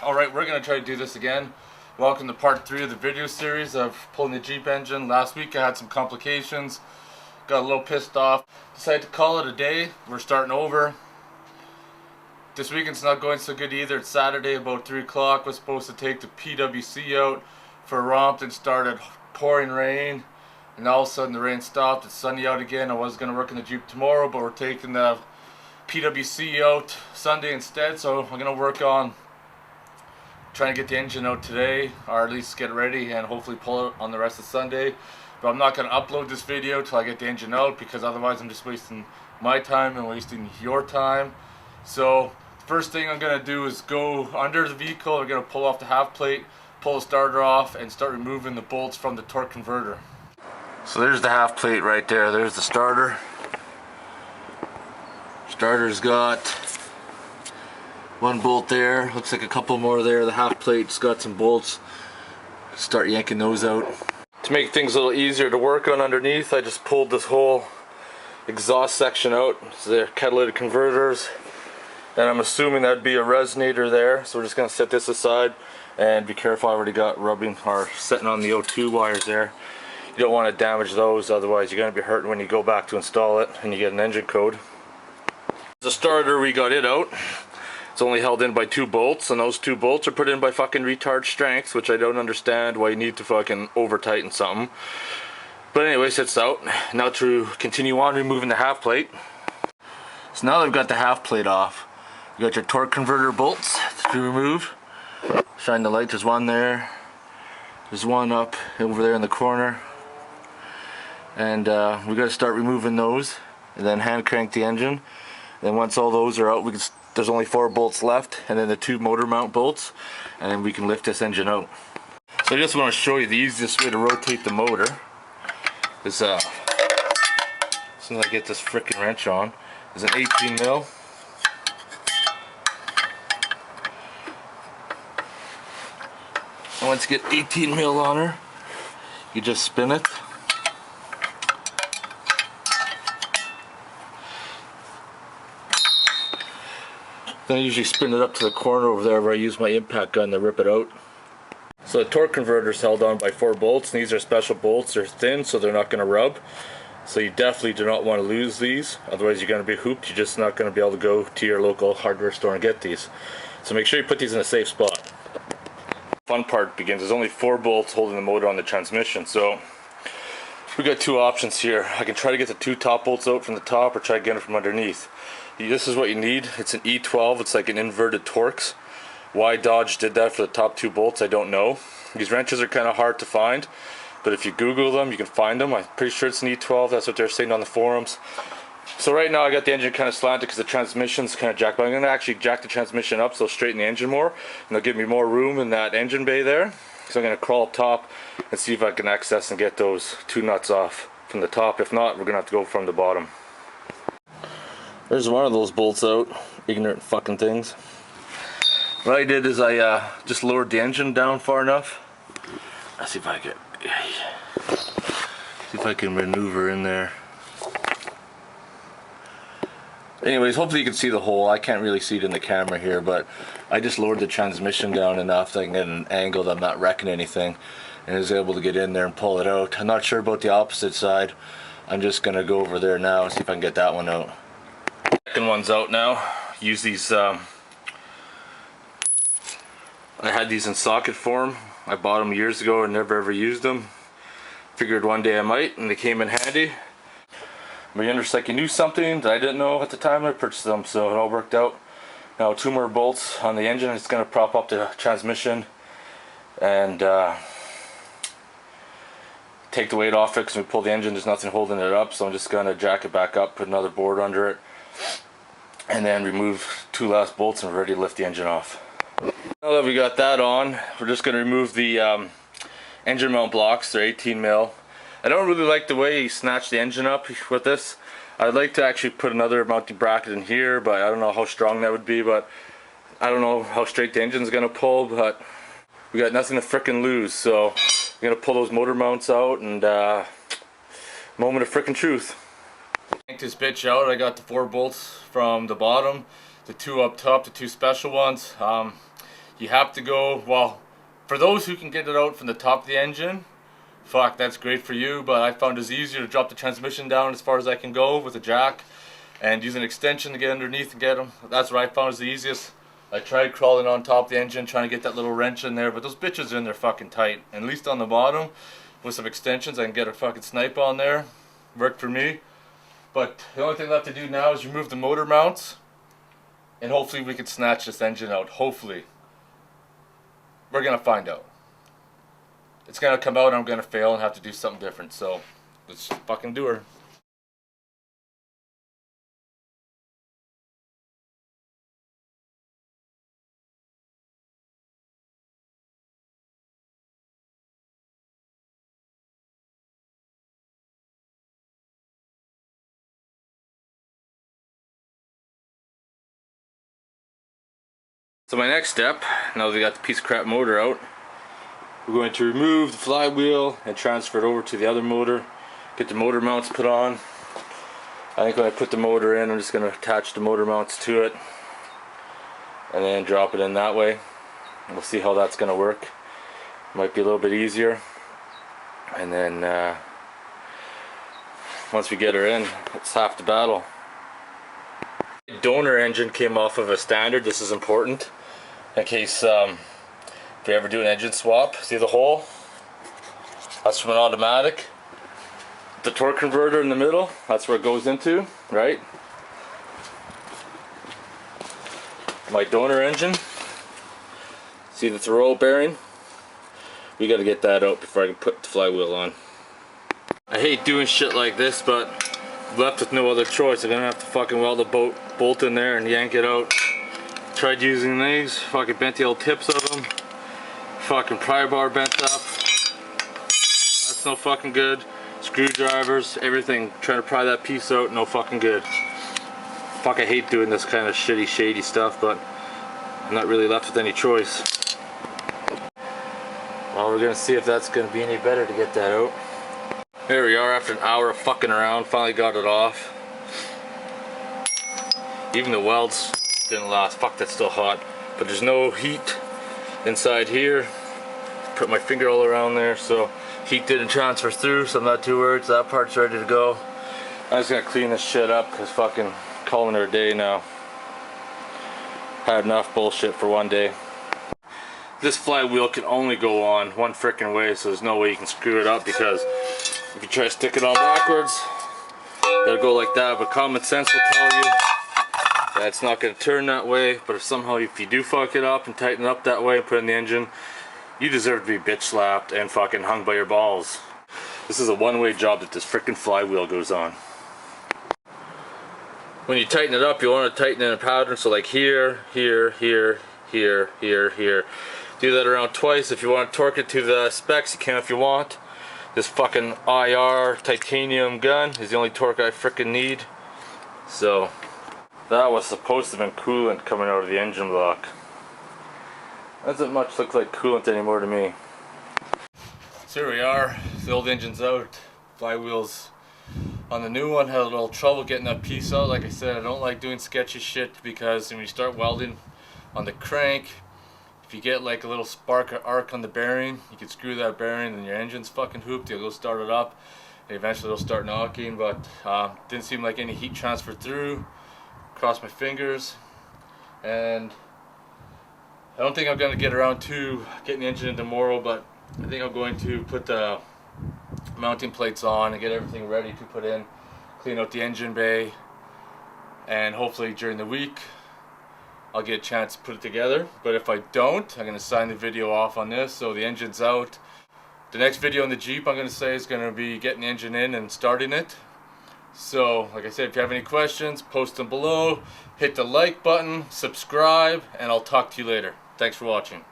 Alright, we're going to try to do this again. Welcome to part 3 of the video series of pulling the Jeep engine. Last week I had some complications, got a little pissed off, decided to call it a day. We're starting over. This weekend's not going so good either. It's Saturday about 3 o'clock. We're supposed to take the PWC out for a romp, and started pouring rain, and all of a sudden the rain stopped. It's sunny out again. I was going to work in the Jeep tomorrow, but we're taking the PWC out Sunday instead, so I'm going to work on trying to get the engine out today, or at least get ready and hopefully pull it on the rest of Sunday. But I'm not going to upload this video till I get the engine out, because otherwise I'm just wasting my time and wasting your time. So first thing I'm going to do is go under the vehicle. We're going to pull off the half plate, pull the starter off, and start removing the bolts from the torque converter. So there's the half plate right there. There's the starter. Starter's got one bolt there, looks like a couple more there. The half plate's got some bolts. Start yanking those out. To make things a little easier to work on underneath, I just pulled this whole exhaust section out. So they're catalytic converters, and I'm assuming that'd be a resonator there. So we're just gonna set this aside and be careful. I already got rubbing or setting on the O2 wires there. You don't want to damage those, otherwise you're gonna be hurting when you go back to install it and you get an engine code. The starter, we got it out. It's only held in by 2 bolts, and those 2 bolts are put in by fucking retard strengths, which I don't understand why you need to fucking over tighten something. But anyways, it's out. Now to continue on removing the half plate. So now that I've got the half plate off, you got your torque converter bolts to remove. Shine the light, there's one there. There's one up over there in the corner. And we got to start removing those, and then hand crank the engine. Then once all those are out, there's only 4 bolts left, and then the 2 motor mount bolts, and then we can lift this engine out. So I just want to show you the easiest way to rotate the motor is as soon as I get this frickin' wrench on, is an 18 mil. And once you get 18 mil on her, you just spin it. Then I usually spin it up to the corner over there where I use my impact gun to rip it out. So the torque converter is held on by 4 bolts, and these are special bolts. They're thin, so they're not going to rub. So you definitely do not want to lose these, otherwise you're going to be hooped. You're just not going to be able to go to your local hardware store and get these. So make sure you put these in a safe spot. The fun part begins. There's only 4 bolts holding the motor on the transmission, so we got 2 options here. I can try to get the 2 top bolts out from the top, or try to get them from underneath. This is what you need. It's an E12. It's like an inverted Torx. Why Dodge did that for the top 2 bolts, I don't know. These wrenches are kind of hard to find, but if you Google them, you can find them. I'm pretty sure it's an E12. That's what they're saying on the forums. So right now I got the engine kind of slanted because the transmission's kind of jacked, but I'm going to actually jack the transmission up so it'll straighten the engine more, and it'll give me more room in that engine bay there. So I'm going to crawl up top and see if I can access and get those 2 nuts off from the top. If not, we're going to have to go from the bottom. There's one of those bolts out. Ignorant fucking things. What I did is I just lowered the engine down far enough. Let's see if I can maneuver in there. Anyways, hopefully you can see the hole. I can't really see it in the camera here, but I just lowered the transmission down enough that I can get an angle that I'm not wrecking anything, and I was able to get in there and pull it out. I'm not sure about the opposite side. I'm just gonna go over there now and see if I can get that one out. Second one's out now. Use these. I had these in socket form. I bought them years ago and never ever used them. Figured one day I might, and they came in handy. My undercycle knew something that I didn't know at the time I purchased them, so it all worked out. Now 2 more bolts on the engine. It's going to prop up the transmission and take the weight off it, because when we pull the engine there's nothing holding it up. So I'm just going to jack it back up, put another board under it, and then remove 2 last bolts, and we're ready to lift the engine off. Now that we got that on, we're just going to remove the engine mount blocks. They're 18 mil. I don't really like the way he snatched the engine up with this. I'd like to actually put another mounting bracket in here, but I don't know how strong that would be. But I don't know how straight the engine's going to pull, but we got nothing to frickin' lose. So we're going to pull those motor mounts out, and moment of frickin' truth. Take this bitch out. I got the 4 bolts from the bottom, the 2 up top, the 2 special ones. You have to go, well, for those who can get it out from the top of the engine, fuck, that's great for you, but I found it's easier to drop the transmission down as far as I can go with a jack and use an extension to get underneath and get them. That's what I found is the easiest. I tried crawling on top of the engine trying to get that little wrench in there, but those bitches are in there fucking tight. And at least on the bottom, with some extensions, I can get a fucking snipe on there. Worked for me. But the only thing left to do now is remove the motor mounts, and hopefully we can snatch this engine out. Hopefully. We're gonna find out. It's gonna come out and I'm gonna fail and have to do something different, so let's fucking do her. So my next step, now that we got the piece of crap motor out, we're going to remove the flywheel and transfer it over to the other motor. Get the motor mounts put on. I think when I put the motor in, I'm just going to attach the motor mounts to it and then drop it in that way. We'll see how that's going to work. Might be a little bit easier. And then once we get her in, it's half the battle. Donor engine came off of a standard. This is important in case if you ever do an engine swap. See the hole? That's from an automatic. The torque converter in the middle, that's where it goes into, right? My donor engine. See the throw bearing? We gotta get that out before I can put the flywheel on. I hate doing shit like this, but left with no other choice. I'm gonna have to fucking weld the bolt in there and yank it out. Tried using these, fucking bent the old tips of them. Fucking pry bar bent up. That's no fucking good. Screwdrivers, everything. Trying to pry that piece out, no fucking good. Fuck, I hate doing this kind of shitty, shady stuff, but I'm not really left with any choice. Well, we're gonna see if that's gonna be any better to get that out. Here we are after an hour of fucking around, finally got it off. Even the welds didn't last. Fuck, that's still hot. But there's no heat inside here. Put my finger all around there, so heat didn't transfer through, so I'm not too worried. So that part's ready to go. I'm just gonna clean this shit up because fucking calling her a day now. Had enough bullshit for one day. This flywheel can only go on one frickin' way, so there's no way you can screw it up, because if you try to stick it on backwards, it'll go like that. But common sense will tell you that it's not going to turn that way. But if somehow if you do fuck it up and tighten it up that way and put it in the engine, you deserve to be bitch slapped and fucking hung by your balls. This is a one-way job that this frickin' flywheel goes on. When you tighten it up, you want to tighten in a pattern, so like here, here, here, here, here, here. Do that around twice. If you want to torque it to the specs, you can if you want. This fucking IR titanium gun is the only torque I frickin' need. So that was supposed to have been coolant coming out of the engine block. Doesn't much look like coolant anymore to me. So here we are. The old engine's out. Flywheel's on the new one. Had a little trouble getting that piece out. Like I said, I don't like doing sketchy shit, because when you start welding on the crank, if you get like a little spark or arc on the bearing, you can screw that bearing and your engine's fucking hooped. You'll go start it up and eventually it'll start knocking, but didn't seem like any heat transfer through. Crossed my fingers, and I don't think I'm going to get around to getting the engine in tomorrow, but I think I'm going to put the mounting plates on and get everything ready to put in, clean out the engine bay, and hopefully during the week I'll get a chance to put it together. But if I don't, I'm going to sign the video off on this. So the engine's out. The next video on the Jeep, I'm going to say, is going to be getting the engine in and starting it. So like I said, if you have any questions, post them below. Hit the like button, subscribe, and I'll talk to you later. Thanks for watching.